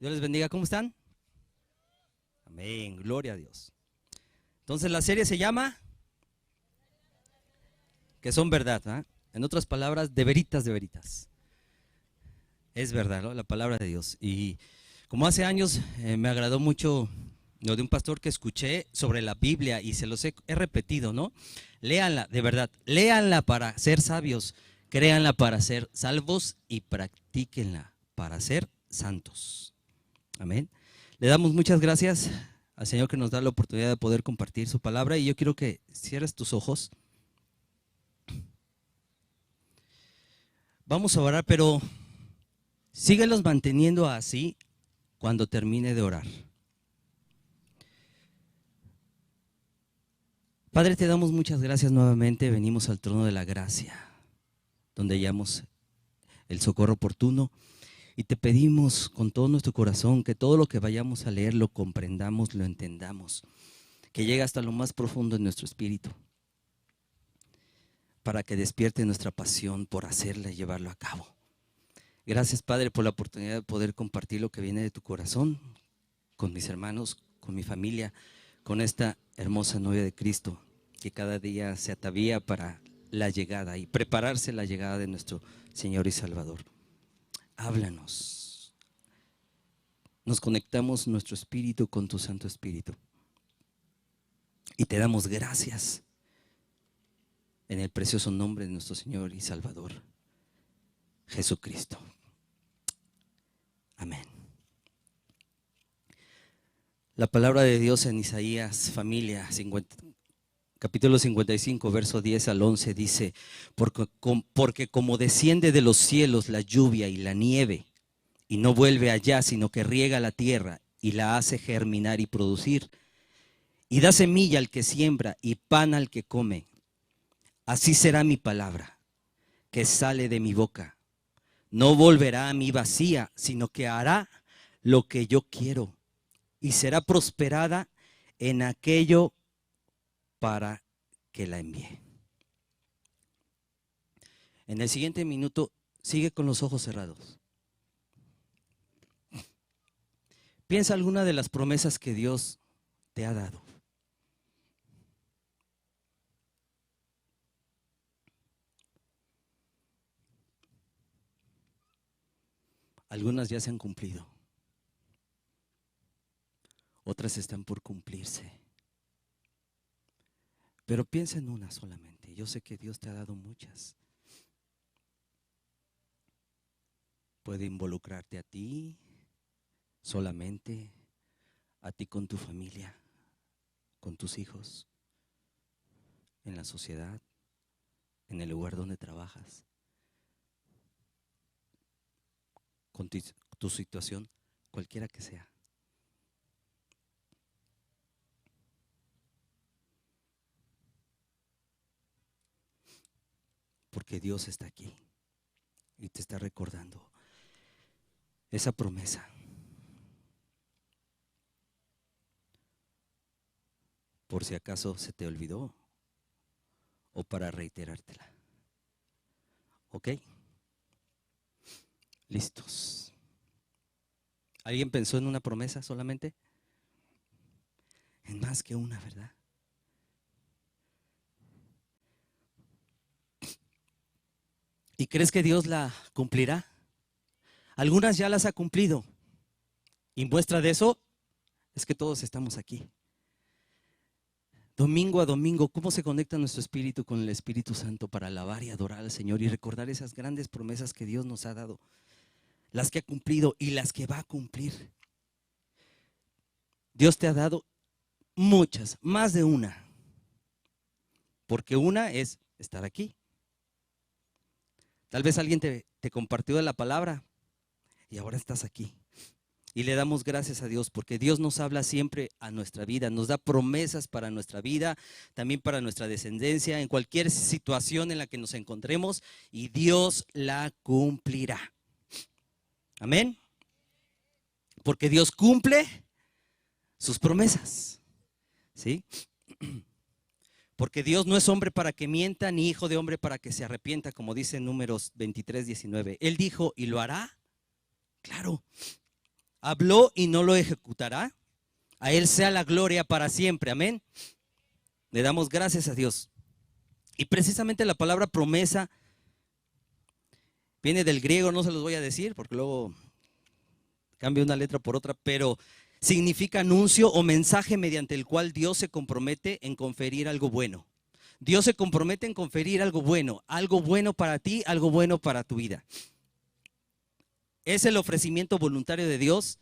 Dios les bendiga, ¿cómo están? Amén, gloria a Dios. Entonces la serie se llama Que son verdad, ¿eh? En otras palabras, de veritas, de veritas. Es verdad, ¿no? La palabra de Dios. Y como hace años me agradó mucho lo de un pastor que escuché sobre la Biblia y se los he repetido, ¿no? Léanla, de verdad, léanla para ser sabios, créanla para ser salvos y practíquenla para ser santos. Amén. Le damos muchas gracias al Señor que nos da la oportunidad de poder compartir su palabra y yo quiero que cierres tus ojos. Vamos a orar, pero síguelos manteniendo así cuando termine de orar. Padre, te damos muchas gracias nuevamente. Venimos al trono de la gracia, donde hallamos el socorro oportuno. Y te pedimos con todo nuestro corazón que todo lo que vayamos a leer lo comprendamos, lo entendamos, que llegue hasta lo más profundo de nuestro espíritu, para que despierte nuestra pasión por hacerla y llevarlo a cabo. Gracias, Padre, por la oportunidad de poder compartir lo que viene de tu corazón con mis hermanos, con mi familia, con esta hermosa novia de Cristo, que cada día se atavía para la llegada y prepararse la llegada de nuestro Señor y Salvador. Háblanos. Nos conectamos nuestro espíritu con tu Santo Espíritu. Y te damos gracias en el precioso nombre de nuestro Señor y Salvador, Jesucristo. Amén. La palabra de Dios en Isaías, familia, capítulo 55, verso 10 al 11 dice: porque como desciende de los cielos la lluvia y la nieve, y no vuelve allá, sino que riega la tierra y la hace germinar y producir, y da semilla al que siembra y pan al que come, así será mi palabra que sale de mi boca. No volverá a mí vacía, sino que hará lo que yo quiero, y será prosperada en aquello para que la envíe. En el siguiente minuto, sigue con los ojos cerrados. Piensa alguna de las promesas que Dios te ha dado. Algunas ya se han cumplido. Otras están por cumplirse. Pero piensa en una solamente. Yo sé que Dios te ha dado muchas. Puede involucrarte a ti solamente, a ti con tu familia, con tus hijos, en la sociedad, en el lugar donde trabajas, con tu situación, cualquiera que sea. Porque Dios está aquí y te está recordando esa promesa. Por si acaso se te olvidó o para reiterártela. ¿Ok? Listos. ¿Alguien pensó en una promesa solamente? En más que una, ¿verdad? ¿Y crees que Dios la cumplirá? Algunas ya las ha cumplido. Y muestra de eso es que todos estamos aquí. Domingo a domingo, ¿cómo se conecta nuestro espíritu con el Espíritu Santo para alabar y adorar al Señor y recordar esas grandes promesas que Dios nos ha dado? Las que ha cumplido y las que va a cumplir. Dios te ha dado muchas, más de una. Porque una es estar aquí. Tal vez alguien te compartió de la palabra y ahora estás aquí. Y le damos gracias a Dios porque Dios nos habla siempre a nuestra vida, nos da promesas para nuestra vida, también para nuestra descendencia, en cualquier situación en la que nos encontremos, y Dios la cumplirá. Amén. Porque Dios cumple sus promesas. ¿Sí? Porque Dios no es hombre para que mienta, ni hijo de hombre para que se arrepienta, como dice en Números 23:19. Él dijo y lo hará. Claro. habló y no lo ejecutará. A Él sea la gloria para siempre, amén. Le damos gracias a Dios. Y precisamente la palabra promesa viene del griego, no se los voy a decir porque luego cambio una letra por otra, pero significa anuncio o mensaje mediante el cual Dios se compromete en conferir algo bueno. Dios se compromete en conferir algo bueno para ti, algo bueno para tu vida. Es el ofrecimiento voluntario de Dios.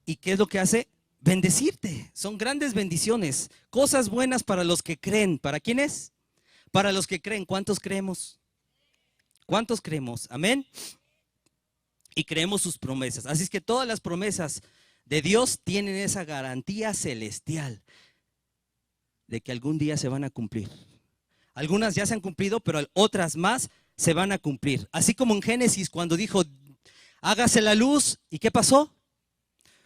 ¿Y qué es lo que hace? Bendecirte. Son grandes bendiciones, cosas buenas para los que creen. ¿Para quiénes? Para los que creen. ¿Cuántos creemos? ¿Cuántos creemos? Amén. Y creemos sus promesas. Así es que todas las promesas de Dios tienen esa garantía celestial de que algún día se van a cumplir. Algunas ya se han cumplido, pero otras más se van a cumplir. Así como en Génesis cuando dijo, hágase la luz. ¿Y qué pasó?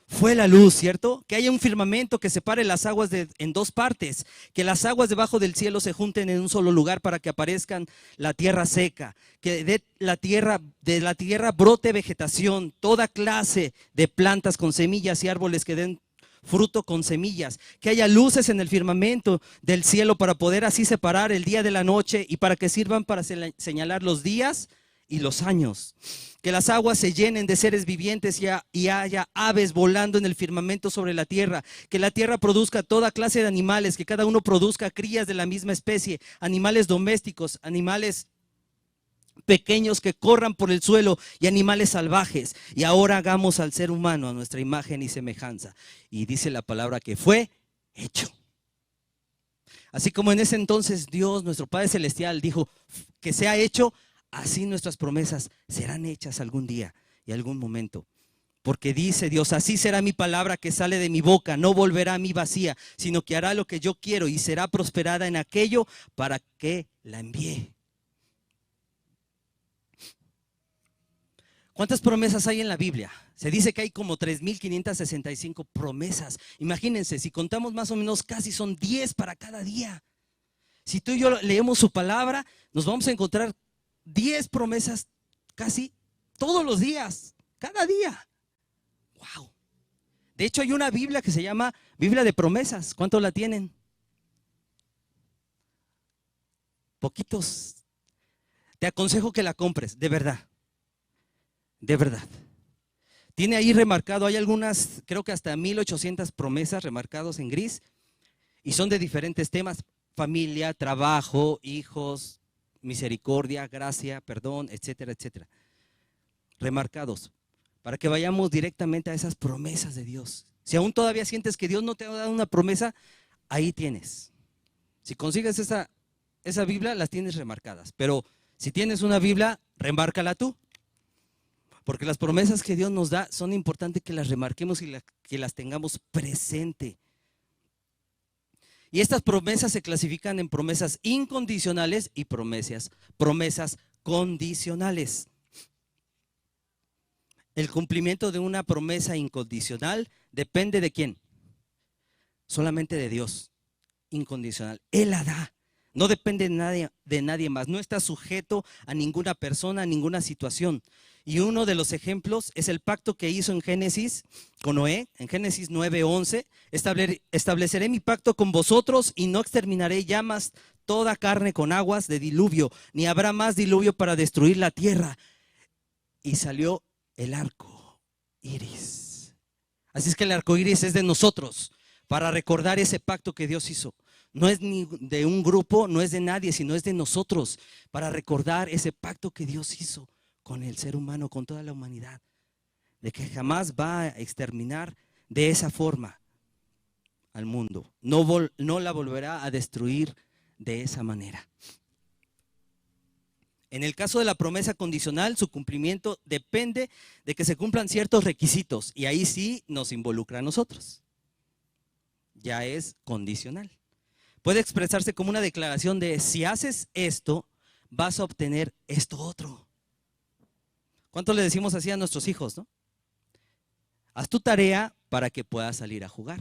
Fue la luz, ¿cierto? Que haya un firmamento que separe las aguas en dos partes, que las aguas debajo del cielo se junten en un solo lugar para que aparezcan la tierra seca, que de la tierra brote vegetación, toda clase de plantas con semillas y árboles que den fruto con semillas, que haya luces en el firmamento del cielo para poder así separar el día de la noche y para que sirvan para señalar los días y los años. Que las aguas se llenen de seres vivientes y haya aves volando en el firmamento sobre la tierra. Que la tierra produzca toda clase de animales, que cada uno produzca crías de la misma especie, animales domésticos, animales pequeños que corran por el suelo y animales salvajes. Y ahora hagamos al ser humano a nuestra imagen y semejanza. Y dice la palabra que fue hecho. Así como en ese entonces Dios, nuestro Padre Celestial, dijo que sea hecho, así nuestras promesas serán hechas algún día y algún momento. Porque dice Dios, así será mi palabra que sale de mi boca, no volverá a mí vacía, sino que hará lo que yo quiero y será prosperada en aquello para que la envíe. ¿Cuántas promesas hay en la Biblia? Se dice que hay como 3,565 promesas. Imagínense, si contamos más o menos casi son 10 para cada día. Si tú y yo leemos su palabra, nos vamos a encontrar 10 promesas casi todos los días, cada día. Wow. De hecho, hay una Biblia que se llama Biblia de promesas. ¿Cuántos la tienen? Poquitos. Te aconsejo que la compres, de verdad. De verdad. Tiene ahí remarcado, hay algunas, creo que hasta 1,800 promesas remarcados en gris y son de diferentes temas: familia, trabajo, hijos, misericordia, gracia, perdón, etcétera, etcétera. Remarcados para que vayamos directamente a esas promesas de Dios. Si aún todavía sientes que Dios no te ha dado una promesa, ahí tienes. Si consigues esa Biblia, las tienes remarcadas. Pero si tienes una Biblia, remárcala tú. Porque las promesas que Dios nos da son importantes que las remarquemos y que las tengamos presente. Y estas promesas se clasifican en promesas incondicionales y promesas condicionales. El cumplimiento de una promesa incondicional depende ¿de quién? Solamente de Dios. Incondicional. Él la da. No depende de nadie más. No está sujeto a ninguna persona, a ninguna situación. Y uno de los ejemplos es el pacto que hizo en Génesis con Noé. En Génesis 9:11, estableceré mi pacto con vosotros y no exterminaré ya más toda carne con aguas de diluvio, ni habrá más diluvio para destruir la tierra. Y salió el arco iris. Así es que el arco iris es de nosotros, para recordar ese pacto que Dios hizo. No es ni de un grupo, no es de nadie, sino es de nosotros, para recordar ese pacto que Dios hizo con el ser humano, con toda la humanidad, de que jamás va a exterminar de esa forma al mundo. No la volverá a destruir de esa manera. En el caso de la promesa condicional, su cumplimiento depende de que se cumplan ciertos requisitos, y ahí sí nos involucra a nosotros. Ya es condicional. Puede expresarse como una declaración de: si haces esto, vas a obtener esto otro. ¿Cuánto le decimos así a nuestros hijos, no? Haz tu tarea para que puedas salir a jugar.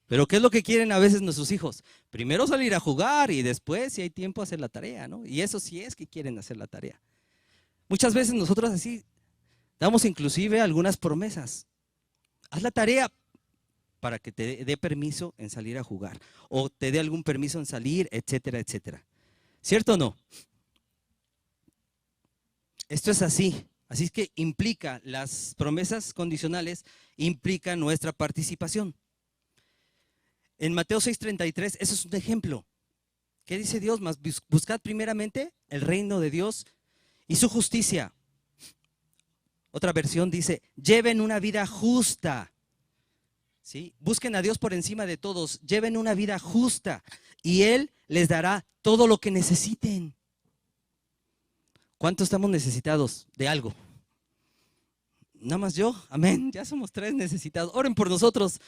Pero ¿qué es lo que quieren a veces nuestros hijos? Primero salir a jugar y después, si hay tiempo, hacer la tarea, ¿no? Y eso sí es que quieren hacer la tarea. Muchas veces nosotros así Damos inclusive algunas promesas. Haz la tarea para que te dé permiso en salir a jugar o te dé algún permiso en salir, etcétera, etcétera. ¿Cierto o no? Esto es así. Así es que implica, las promesas condicionales implican nuestra participación. En Mateo 6:33, eso es un ejemplo. ¿Qué dice Dios? Más buscad primeramente el reino de Dios y su justicia. Otra versión dice, lleven una vida justa. ¿Sí? Busquen a Dios por encima de todos, lleven una vida justa y Él les dará todo lo que necesiten. ¿Cuántos estamos necesitados de algo? Nada más yo, amén, ya somos 3 necesitados. Oren por nosotros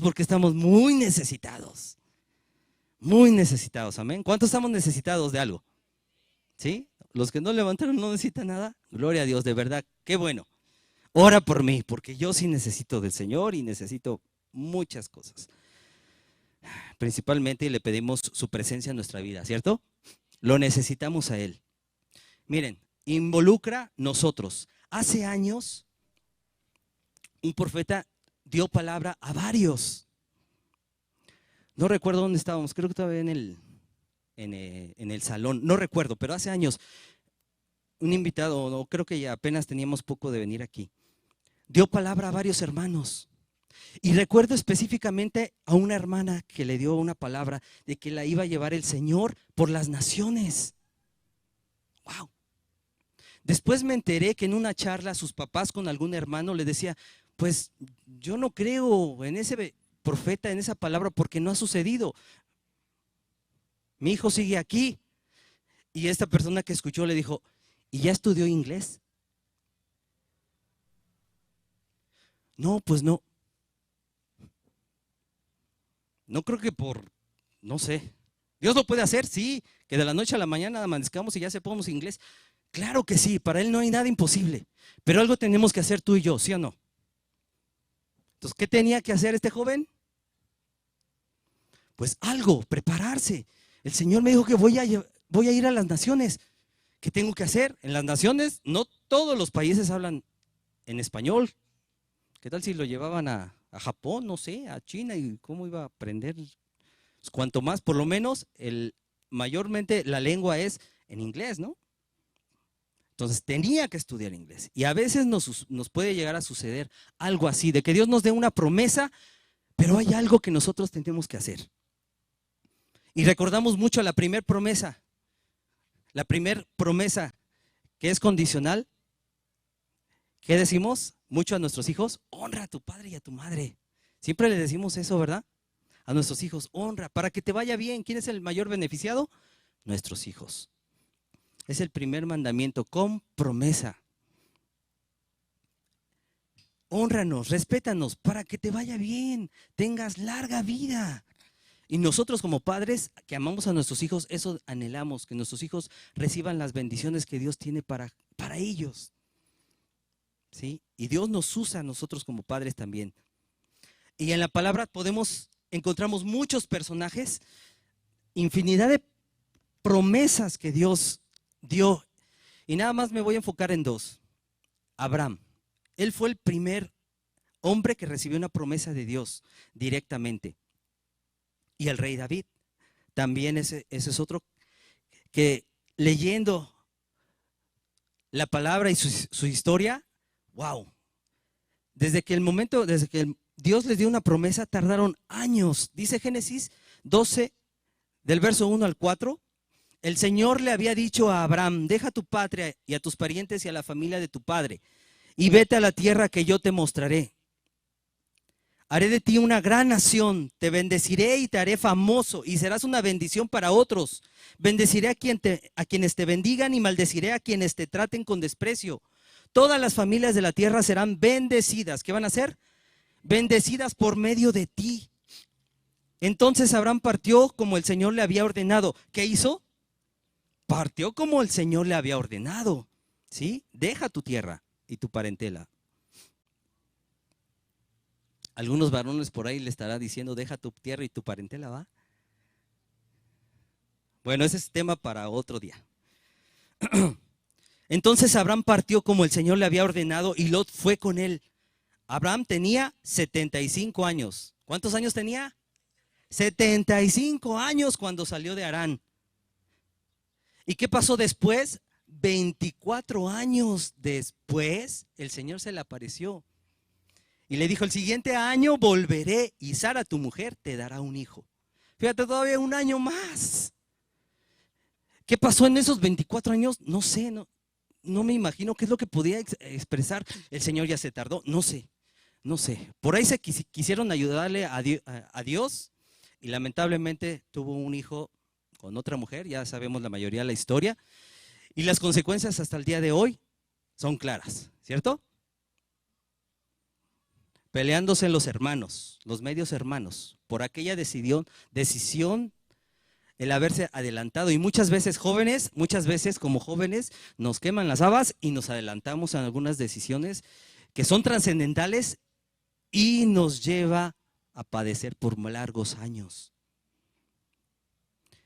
porque estamos muy necesitados, amén. ¿Cuántos estamos necesitados de algo? ¿Sí? Los que no levantaron no necesitan nada, gloria a Dios, de verdad, qué bueno. Ora por mí, porque yo sí necesito del Señor y necesito muchas cosas. Principalmente le pedimos su presencia en nuestra vida, ¿cierto? Lo necesitamos a Él. Miren, involucra nosotros. Hace años, un profeta dio palabra a varios. No recuerdo dónde estábamos, creo que estaba en el salón, no recuerdo, pero hace años, un invitado, no, creo que ya apenas teníamos poco de venir aquí, dio palabra a varios hermanos. Y recuerdo específicamente a una hermana que le dio una palabra de que la iba a llevar el Señor por las naciones. ¡Wow! Después me enteré que en una charla sus papás con algún hermano le decía, pues yo no creo en ese profeta, en esa palabra, porque no ha sucedido. Mi hijo sigue aquí. Y esta persona que escuchó le dijo, ¿y ya estudió inglés? No, pues no. No creo que no sé. ¿Dios lo puede hacer? Sí, que de la noche a la mañana amanezcamos y ya sepamos inglés. Claro que sí, para Él no hay nada imposible. Pero algo tenemos que hacer tú y yo, ¿sí o no? Entonces, ¿qué tenía que hacer este joven? Pues algo, prepararse. El Señor me dijo que voy a ir a las naciones. ¿Qué tengo que hacer? En las naciones, no todos los países hablan en español. ¿Qué tal si lo llevaban a Japón, no sé, a China? ¿Y cómo iba a aprender? Pues cuanto más, por lo menos, mayormente la lengua es en inglés, ¿no? Entonces tenía que estudiar inglés. Y a veces nos puede llegar a suceder algo así, de que Dios nos dé una promesa, pero hay algo que nosotros tenemos que hacer. Y recordamos mucho la primera promesa que es condicional. ¿Qué decimos mucho a nuestros hijos? Honra a tu padre y a tu madre. Siempre le decimos eso, ¿verdad? A nuestros hijos, honra, para que te vaya bien. ¿Quién es el mayor beneficiado? Nuestros hijos. Es el primer mandamiento con promesa. Hónranos, respétanos, para que te vaya bien, tengas larga vida. Y nosotros como padres que amamos a nuestros hijos, eso anhelamos, que nuestros hijos reciban las bendiciones que Dios tiene para ellos. ¿Sí? Y Dios nos usa a nosotros como padres también. Y en la palabra encontramos muchos personajes, infinidad de promesas que Dios dio. Y nada más me voy a enfocar en 2. Abraham. Él fue el primer hombre que recibió una promesa de Dios directamente. Y el rey David. También ese es otro que leyendo la palabra y su historia, wow. Desde que Dios les dio una promesa, tardaron años. Dice Génesis 12, del verso 1 al 4. El Señor le había dicho a Abraham, deja a tu patria y a tus parientes y a la familia de tu padre, y vete a la tierra que yo te mostraré. Haré de ti una gran nación, te bendeciré y te haré famoso, y serás una bendición para otros. Bendeciré a quienes te bendigan y maldeciré a quienes te traten con desprecio. Todas las familias de la tierra serán bendecidas. ¿Qué van a hacer? Bendecidas por medio de ti. Entonces Abraham partió como el Señor le había ordenado. ¿Qué hizo? Partió como el Señor le había ordenado. ¿Sí? Deja tu tierra y tu parentela. Algunos varones por ahí le estará diciendo, deja tu tierra y tu parentela, ¿va? Bueno, ese es tema para otro día. Entonces Abraham partió como el Señor le había ordenado y Lot fue con él. Abraham tenía 75 años. ¿Cuántos años tenía? 75 años cuando salió de Harán. ¿Y qué pasó después? 24 años después, el Señor se le apareció y le dijo: el siguiente año volveré y Sara, tu mujer, te dará un hijo. Fíjate, todavía un año más. ¿Qué pasó en esos 24 años? No sé, no me imagino qué es lo que podía expresar. El Señor ya se tardó, no sé. Por ahí se quisieron ayudarle a Dios y lamentablemente tuvo un hijo con otra mujer, ya sabemos la mayoría de la historia. Y las consecuencias hasta el día de hoy son claras, ¿cierto? Peleándose los hermanos, los medios hermanos, por aquella decisión, el haberse adelantado. Y muchas veces como jóvenes, nos queman las habas y nos adelantamos en algunas decisiones que son trascendentales y nos lleva a padecer por largos años.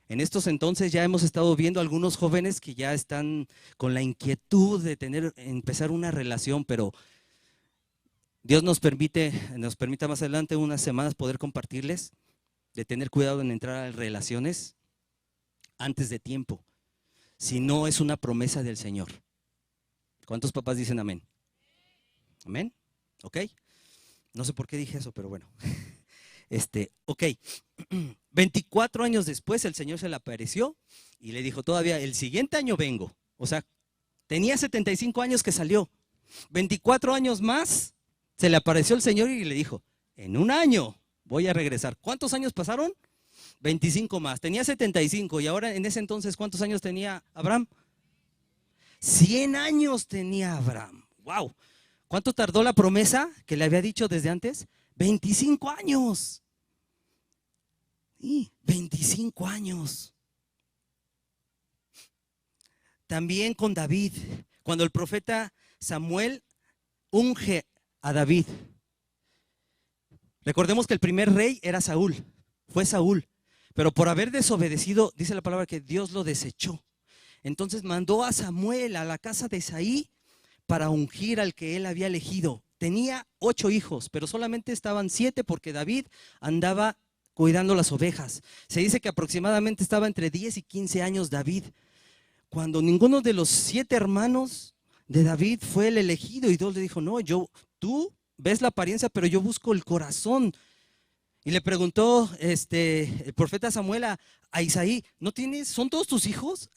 En estos entonces ya hemos estado viendo algunos jóvenes que ya están con la inquietud de empezar una relación, pero Dios nos permita más adelante unas semanas poder compartirles de tener cuidado en entrar a relaciones antes de tiempo, si no es una promesa del Señor. ¿Cuántos papás dicen amén? ¿Amén? ¿Ok? No sé por qué dije eso, pero bueno. Ok. 24 años después el Señor se le apareció y le dijo: todavía el siguiente año vengo. O sea, tenía 75 años que salió. 24 años más se le apareció el Señor y le dijo: en un año voy a regresar. ¿Cuántos años pasaron? 25 más. Tenía 75 y ahora en ese entonces, ¿cuántos años tenía Abraham? 100 años tenía Abraham. ¡Wow! ¿Cuánto tardó la promesa que le había dicho desde antes? 25 años. Sí, 25 años. También con David, cuando el profeta Samuel unge a David. Recordemos que el primer rey era Saúl, fue Saúl, pero por haber desobedecido, dice la palabra que Dios lo desechó. Entonces mandó a Samuel a la casa de Isaí para ungir al que él había elegido. Tenía 8 hijos, pero solamente estaban 7 porque David andaba cuidando las ovejas. Se dice que aproximadamente estaba entre 10 y 15 años David, cuando ninguno de los 7 hermanos de David fue el elegido. Y Dios le dijo: no, tú ves la apariencia, pero yo busco el corazón. Y le preguntó el profeta Samuel a Isaí: ¿no tienes, son todos tus hijos?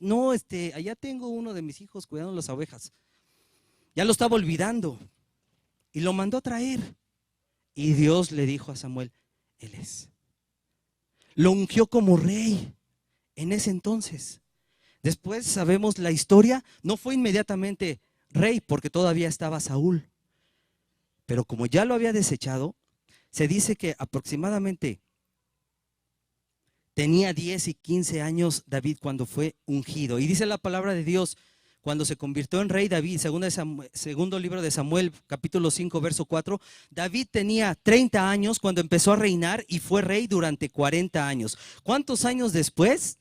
No, allá tengo uno de mis hijos cuidando las ovejas. Ya lo estaba olvidando y lo mandó a traer. Y Dios le dijo a Samuel: él es. Lo ungió como rey en ese entonces. Después sabemos la historia, no fue inmediatamente rey porque todavía estaba Saúl. Pero como ya lo había desechado, se dice que aproximadamente tenía 10 y 15 años David cuando fue ungido. Y dice la palabra de Dios, cuando se convirtió en rey David, segundo libro de Samuel, capítulo 5, verso 4, David tenía 30 años cuando empezó a reinar y fue rey durante 40 años. ¿Cuántos años después?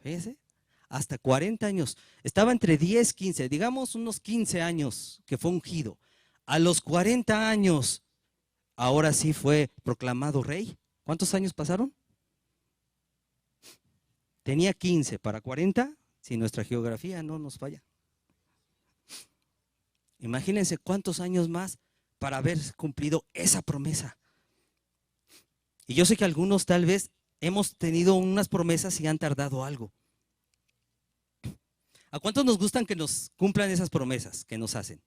Fíjese, hasta 40 años. Estaba entre 10, 15, digamos unos 15 años que fue ungido. A los 40 años, ahora sí fue proclamado rey. ¿Cuántos años pasaron? Tenía 15 para 40, si nuestra geografía no nos falla. Imagínense cuántos años más para haber cumplido esa promesa. Y yo sé que algunos tal vez hemos tenido unas promesas y han tardado algo. ¿A cuántos nos gustan que nos cumplan esas promesas que nos hacen?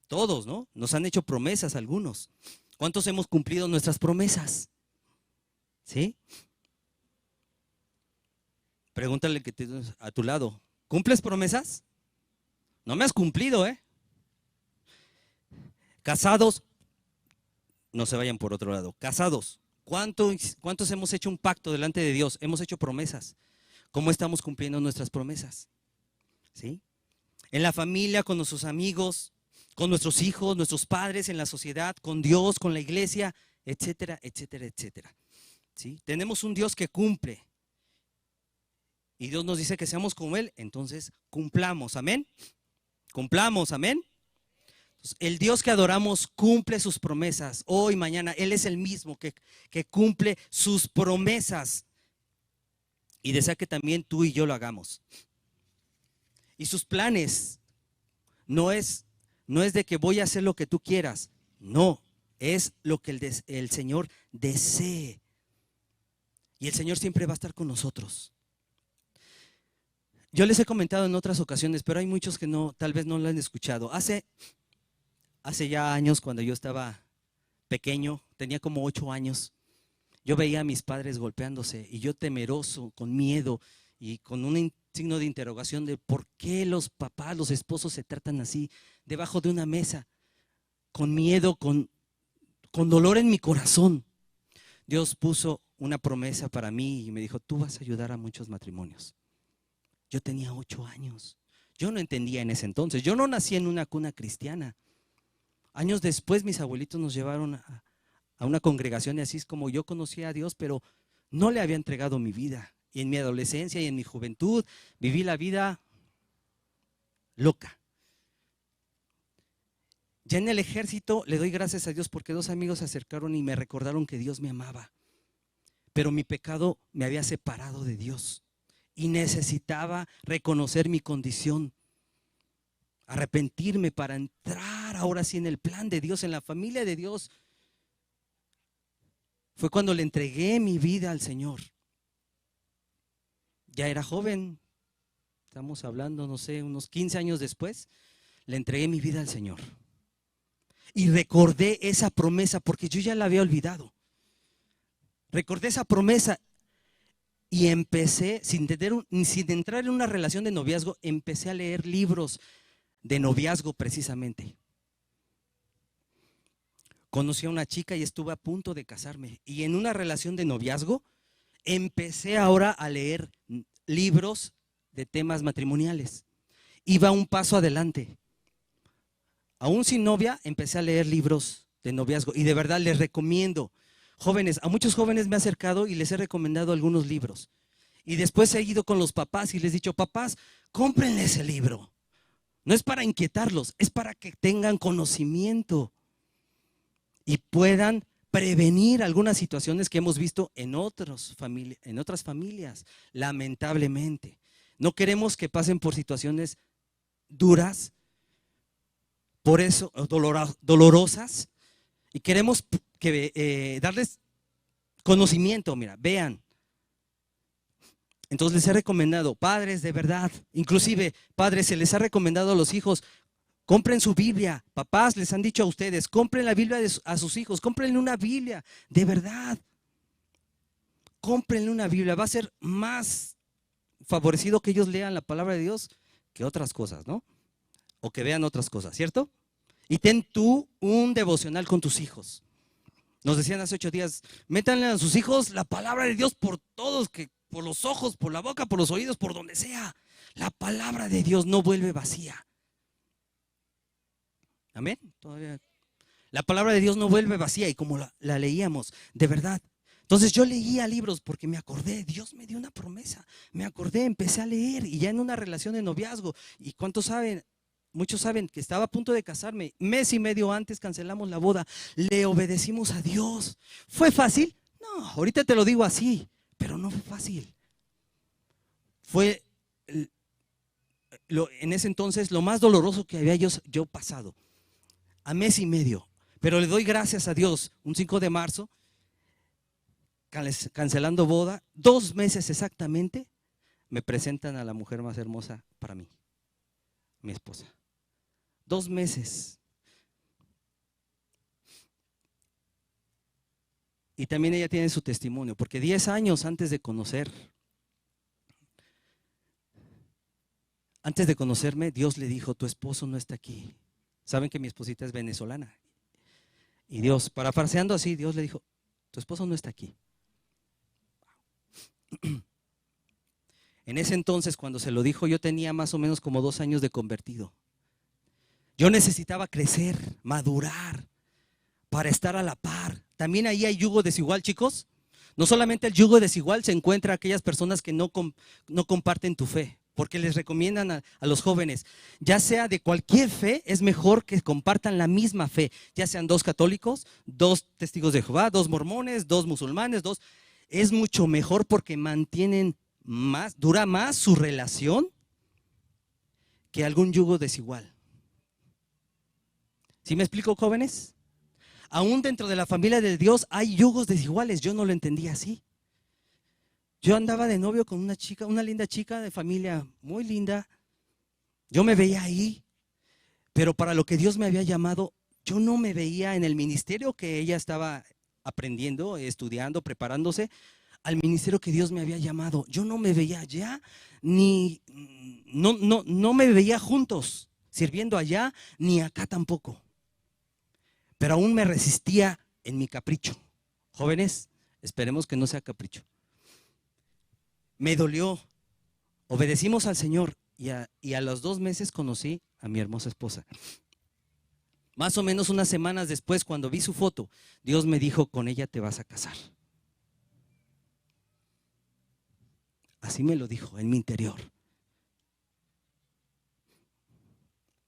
Todos, ¿no? Nos han hecho promesas algunos. ¿Cuántos hemos cumplido nuestras promesas? ¿Sí? Pregúntale que tienes a tu lado: ¿cumples promesas? No me has cumplido, ¿eh? Casados, no se vayan por otro lado. Casados, ¿cuántos hemos hecho un pacto delante de Dios? Hemos hecho promesas. ¿Cómo estamos cumpliendo nuestras promesas? ¿Sí? En la familia, con nuestros amigos, con nuestros hijos, nuestros padres, en la sociedad, con Dios, con la iglesia, etcétera, etcétera, etcétera. ¿Sí? Tenemos un Dios que cumple. Y Dios nos dice que seamos como Él, entonces cumplamos, amén. Cumplamos, amén. Entonces, el Dios que adoramos cumple sus promesas. Hoy, mañana, Él es el mismo que cumple sus promesas. Y desea que también tú y yo lo hagamos. Y sus planes no es de que voy a hacer lo que tú quieras. No, es lo que el Señor desee. Y el Señor siempre va a estar con nosotros. Yo les he comentado en otras ocasiones, pero hay muchos que tal vez no lo han escuchado. Hace ya años, cuando yo estaba pequeño, tenía como 8 años, yo veía a mis padres golpeándose y yo temeroso, con miedo y con un signo de interrogación de por qué los papás, los esposos se tratan así, debajo de una mesa, con miedo, con dolor en mi corazón. Dios puso una promesa para mí y me dijo, tú vas a ayudar a muchos matrimonios. Yo tenía 8 años. Yo no entendía en ese entonces. Yo no nací en una cuna cristiana. Años después mis abuelitos nos llevaron a una congregación y así es como yo conocía a Dios, pero no le había entregado mi vida. Y en mi adolescencia y en mi juventud viví la vida loca. Ya en el ejército le doy gracias a Dios porque 2 amigos se acercaron y me recordaron que Dios me amaba. Pero mi pecado me había separado de Dios. Y necesitaba reconocer mi condición, arrepentirme para entrar ahora sí en el plan de Dios, en la familia de Dios. Fue cuando le entregué mi vida al Señor. Ya era joven, estamos hablando, no sé, unos 15 años después, le entregué mi vida al Señor. Y recordé esa promesa porque yo ya la había olvidado. Recordé esa promesa. Y empecé, sin entrar en una relación de noviazgo, empecé a leer libros de noviazgo precisamente. Conocí a una chica y estuve a punto de casarme. Y en una relación de noviazgo, empecé ahora a leer libros de temas matrimoniales. Iba un paso adelante. Aún sin novia, empecé a leer libros de noviazgo. Y de verdad les recomiendo. Jóvenes, a muchos jóvenes me he acercado y les he recomendado algunos libros. Y después he ido con los papás y les he dicho, papás, cómprenle ese libro. No es para inquietarlos, es para que tengan conocimiento y puedan prevenir algunas situaciones que hemos visto en otras familias, lamentablemente. No queremos que pasen por situaciones duras, por eso dolorosas, y queremos darles conocimiento. Mira, vean. Entonces les he recomendado, padres, de verdad, inclusive padres, se les ha recomendado a los hijos, compren su Biblia. Papás les han dicho a ustedes, compren la Biblia a sus hijos, cómprenle una Biblia, de verdad. Cómprenle una Biblia, va a ser más favorecido que ellos lean la palabra de Dios que otras cosas, ¿no? O que vean otras cosas, ¿cierto? Y ten tú un devocional con tus hijos. Nos decían hace 8 días, métanle a sus hijos la palabra de Dios por todos, por los ojos, por la boca, por los oídos, por donde sea. La palabra de Dios no vuelve vacía. Amén. Todavía. La palabra de Dios no vuelve vacía y como la leíamos, de verdad. Entonces yo leía libros porque me acordé, Dios me dio una promesa. Me acordé, empecé a leer y ya en una relación de noviazgo. ¿Y cuántos saben? Muchos saben que estaba a punto de casarme. Mes y medio antes cancelamos la boda. Le obedecimos a Dios. ¿Fue fácil? No, ahorita te lo digo así, pero no fue fácil. Fue en ese entonces lo más doloroso que había yo pasado. A mes y medio. Pero le doy gracias a Dios. Un 5 de marzo, cancelando boda, 2 meses exactamente, me presentan a la mujer más hermosa para mí, mi esposa. 2 meses. Y también ella tiene su testimonio, porque 10 años antes de conocerme, Dios le dijo, tu esposo no está aquí. Saben que mi esposita es venezolana. Y Dios, parafraseando así, Dios le dijo, tu esposo no está aquí. En ese entonces, cuando se lo dijo, yo tenía más o menos como 2 años de convertido. Yo necesitaba crecer, madurar, para estar a la par. También ahí hay yugo desigual, chicos, No solamente el yugo desigual se encuentra a aquellas personas que no comparten tu fe, porque les recomiendan a los jóvenes, ya sea de cualquier fe, es mejor que compartan la misma fe, ya sean 2 católicos, 2 testigos de Jehová, 2 mormones, 2 musulmanes, es mucho mejor porque mantienen más, dura más su relación que algún yugo desigual. ¿Sí me explico, jóvenes? Aún dentro de la familia de Dios hay yugos desiguales, yo no lo entendía así. Yo andaba de novio con una chica, una linda chica de familia muy linda. Yo me veía ahí, pero para lo que Dios me había llamado, yo no me veía en el ministerio que ella estaba aprendiendo, estudiando, preparándose, al ministerio que Dios me había llamado. Yo no me veía allá, ni no me veía juntos, sirviendo allá, ni acá tampoco. Pero aún me resistía en mi capricho. Jóvenes, esperemos que no sea capricho. Me dolió, obedecimos al Señor y a los 2 meses conocí a mi hermosa esposa. Más o menos unas semanas después, cuando vi su foto, Dios me dijo, con ella te vas a casar. Así me lo dijo en mi interior.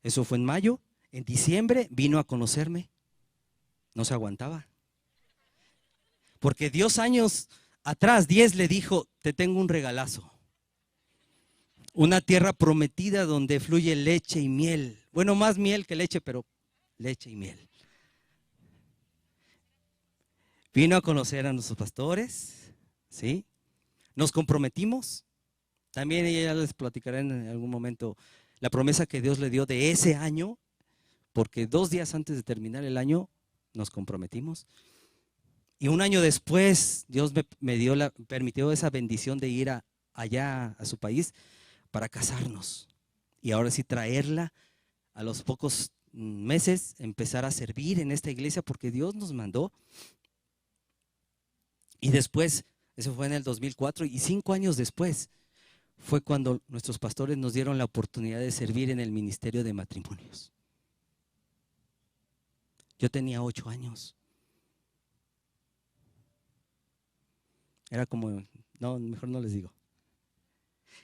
Eso fue en mayo. En diciembre vino a conocerme. No se aguantaba. Porque Dios años atrás, 10, le dijo, te tengo un regalazo. Una tierra prometida donde fluye leche y miel. Bueno, más miel que leche, pero leche y miel. Vino a conocer a nuestros pastores, ¿sí? Nos comprometimos. También ella les platicará en algún momento la promesa que Dios le dio de ese año, porque 2 días antes de terminar el año nos comprometimos. Y un año después Dios me permitió esa bendición de ir allá a su país para casarnos. Y ahora sí traerla a los pocos meses, empezar a servir en esta iglesia porque Dios nos mandó. Y después, eso fue en el 2004, y 5 años después fue cuando nuestros pastores nos dieron la oportunidad de servir en el ministerio de matrimonios. Yo tenía 8 años. Era como, no, mejor no les digo.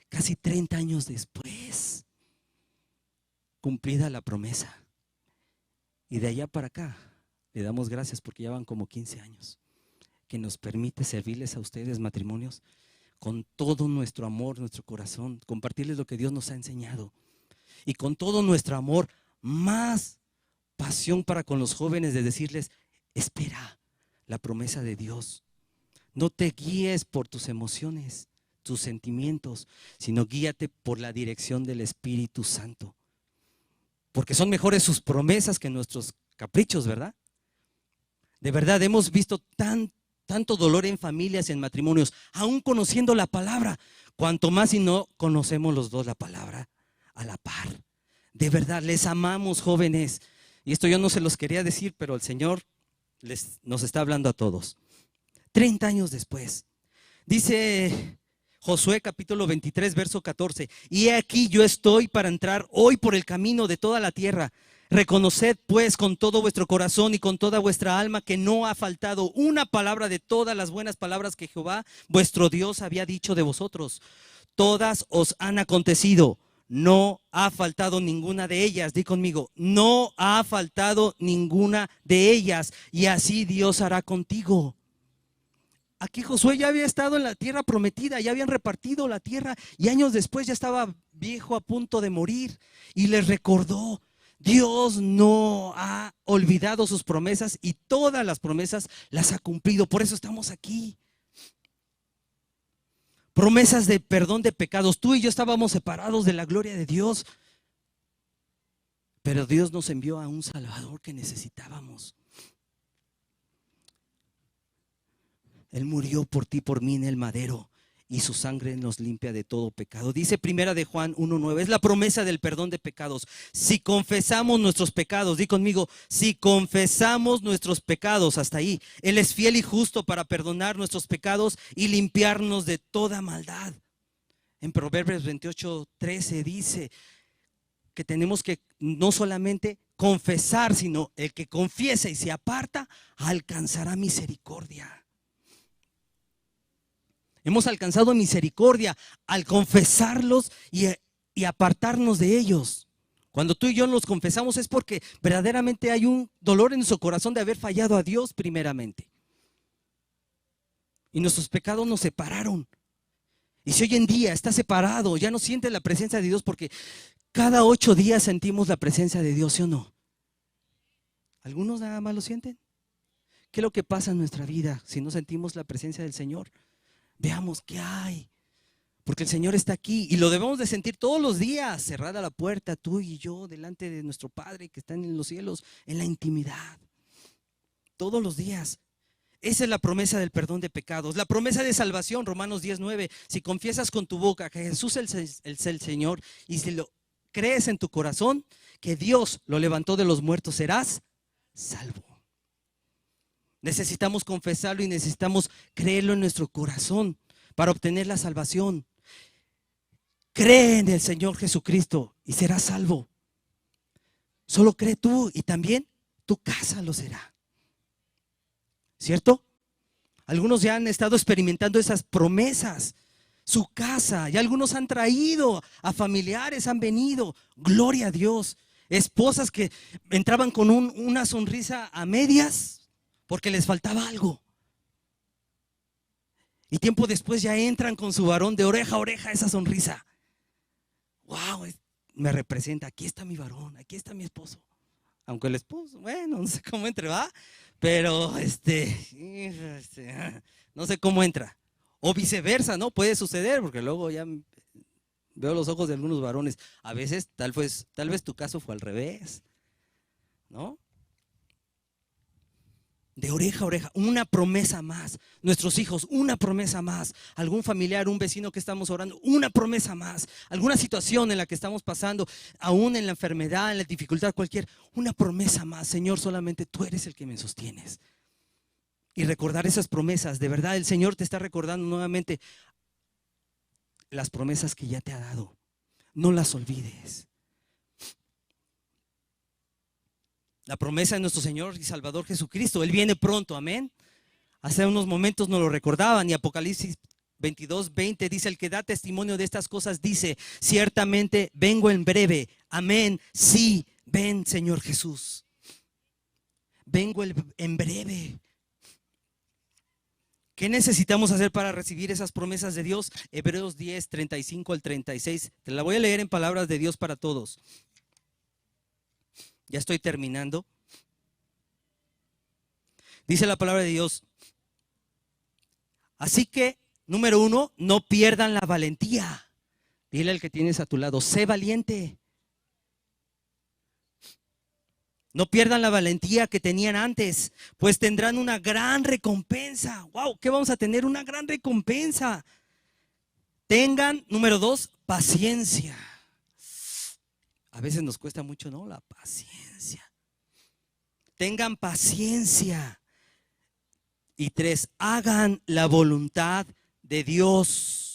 Casi 30 años después, cumplida la promesa. Y de allá para acá, le damos gracias porque ya van como 15 años que nos permite servirles a ustedes, matrimonios, con todo nuestro amor, nuestro corazón, compartirles lo que Dios nos ha enseñado. Y con todo nuestro amor, más pasión para con los jóvenes de decirles, espera la promesa de Dios. No te guíes por tus emociones, tus sentimientos, sino guíate por la dirección del Espíritu Santo. Porque son mejores sus promesas que nuestros caprichos, ¿verdad? De verdad, hemos visto tanto dolor en familias, en matrimonios, aún conociendo la palabra. Cuanto más si no conocemos los dos la palabra a la par. De verdad, les amamos, jóvenes. Y esto yo no se los quería decir, pero el Señor nos está hablando a todos. 30 años después, dice Josué capítulo 23, verso 14, y he aquí yo estoy para entrar hoy por el camino de toda la tierra. Reconoced pues con todo vuestro corazón y con toda vuestra alma que no ha faltado una palabra de todas las buenas palabras que Jehová vuestro Dios había dicho de vosotros. Todas os han acontecido, no ha faltado ninguna de ellas. Di conmigo, no ha faltado ninguna de ellas, y así Dios hará contigo. Aquí Josué ya había estado en la tierra prometida, ya habían repartido la tierra y años después ya estaba viejo a punto de morir y les recordó, Dios no ha olvidado sus promesas y todas las promesas las ha cumplido, por eso estamos aquí. Promesas de perdón de pecados. Tú y yo estábamos separados de la gloria de Dios, pero Dios nos envió a un Salvador que necesitábamos. Él murió por ti, por mí en el madero, y su sangre nos limpia de todo pecado. Dice Primera de Juan 1:9, es la promesa del perdón de pecados. Si confesamos nuestros pecados, di conmigo, si confesamos nuestros pecados, hasta ahí, Él es fiel y justo para perdonar nuestros pecados y limpiarnos de toda maldad. En Proverbios 28:13 dice que tenemos que no solamente confesar, sino el que confiesa y se aparta alcanzará misericordia. Hemos alcanzado misericordia al confesarlos y apartarnos de ellos. Cuando tú y yo nos confesamos es porque verdaderamente hay un dolor en nuestro corazón de haber fallado a Dios primeramente. Y nuestros pecados nos separaron. Y si hoy en día estás separado, ya no sientes la presencia de Dios, porque cada 8 días sentimos la presencia de Dios, ¿sí o no? ¿Algunos nada más lo sienten? ¿Qué es lo que pasa en nuestra vida si no sentimos la presencia del Señor? Veamos qué hay. Porque el Señor está aquí y lo debemos de sentir todos los días, cerrada la puerta, tú y yo, delante de nuestro Padre que está en los cielos, en la intimidad. Todos los días. Esa es la promesa del perdón de pecados. La promesa de salvación, Romanos 10:9. Si confiesas con tu boca que Jesús es el Señor y si lo crees en tu corazón, que Dios lo levantó de los muertos, serás salvo. Necesitamos confesarlo y necesitamos creerlo en nuestro corazón para obtener la salvación. Cree en el Señor Jesucristo y serás salvo. Solo cree tú y también tu casa lo será. ¿Cierto? Algunos ya han estado experimentando esas promesas. Su casa, y algunos han traído a familiares, han venido. Gloria a Dios. Esposas que entraban con una sonrisa a medias porque les faltaba algo. Y tiempo después ya entran con su varón de oreja a oreja esa sonrisa. Wow, me representa, aquí está mi varón, aquí está mi esposo. Aunque el esposo, bueno, no sé cómo entre, ¿va? Pero no sé cómo entra. O viceversa, ¿no? Puede suceder, porque luego ya veo los ojos de algunos varones. A veces, tal vez tu caso fue al revés, ¿no? De oreja a oreja, una promesa más. Nuestros hijos, una promesa más. Algún familiar, un vecino que estamos orando, una promesa más. Alguna situación en la que estamos pasando, aún en la enfermedad, en la dificultad cualquier, una promesa más. Señor, solamente tú eres el que me sostienes. Y recordar esas promesas, de verdad el Señor te está recordando nuevamente las promesas que ya te ha dado. No las olvides. La promesa de nuestro Señor y Salvador Jesucristo, Él viene pronto, amén. Hace unos momentos nos lo recordaban y Apocalipsis 22:20 dice: el que da testimonio de estas cosas dice: ciertamente vengo en breve, amén. Sí, ven Señor Jesús. Vengo en breve. ¿Qué necesitamos hacer para recibir esas promesas de Dios? Hebreos 10:35 al 36. Te la voy a leer en palabras de Dios para todos. Ya estoy terminando. Dice la palabra de Dios: así que, número 1, no pierdan la valentía. Dile al que tienes a tu lado: sé valiente. No pierdan la valentía que tenían antes, pues tendrán una gran recompensa. Wow, ¿qué vamos a tener? Una gran recompensa. Tengan, número 2, paciencia. A veces nos cuesta mucho, ¿no? La paciencia. Tengan paciencia. Y 3, hagan la voluntad de Dios.